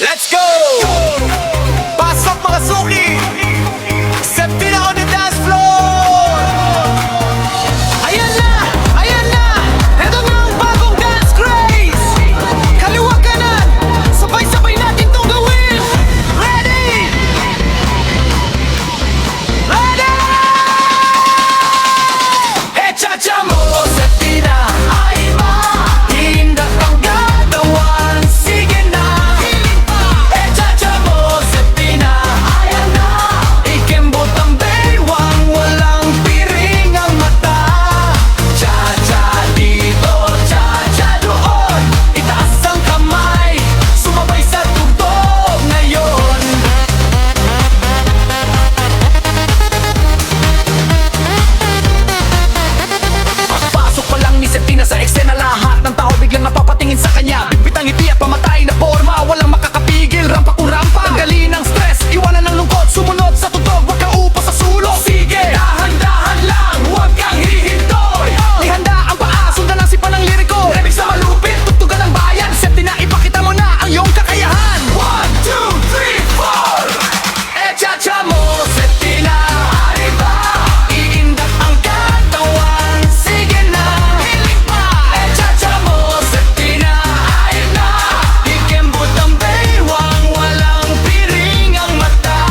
Let's go! Pasok mga suki! Septina on the dance floor! Ayan na! Ayan na! Ito na ang bagong dance craze! Kaliwa kanan! Sabay-sabay natin tong gawin! Ready! Ready! Echa-cha mo, Septina! Ay ma! Hindak ang gagawan! Sige na! Echa-cha mo, Septina! Ayan na! Ikembot ang baywang walang piring ang mata. Cha-cha dito, cha-cha doon. Itaas ang kamay, sumabay sa tugtog ngayon. Pasok pa lang ni Septina sa eksena, lahat ng tao biglang napapatingin sa kanya. Bitbitang ngiti at pamatay na forma, walang makakapigil, rampa kung rampa. Tanggalin ang stress, iwanan ang lungkot, sumunod sa tugtog, wag kang upo sa sulok. Sige, dahan-dahan lang, huwag kang hihintoy. Ihanda ang paa, sundan ang sipa ng liriko. Remix na malupit, tugtugan ng bayan. Septina, ipakita mo na ang iyong kakayahan. 1, 2, 3, 4. Echa-cha mo, Septina. Ay ba? Iindak ang katawan. Sige na. Echa-cha mo, Septina. Ay na. Ikembot ang baywang walang piring ang mata.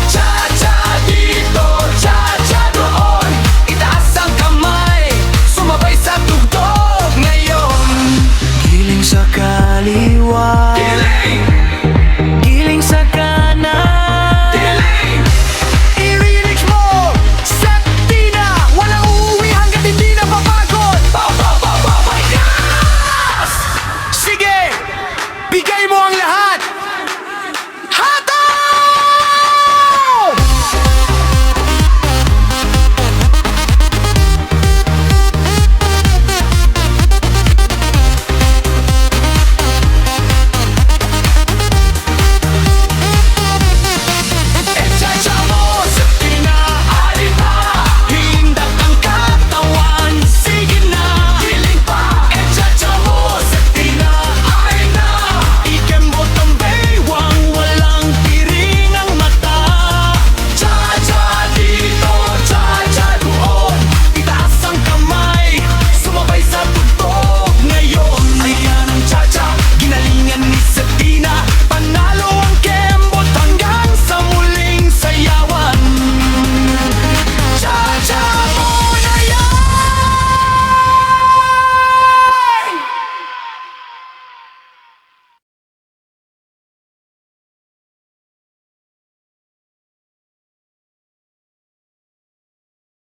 Cha-cha dito, cha-cha doon. Itaas ang kamay, sumabay sa tugtog ngayon. Giling sa kaliwa, Giling!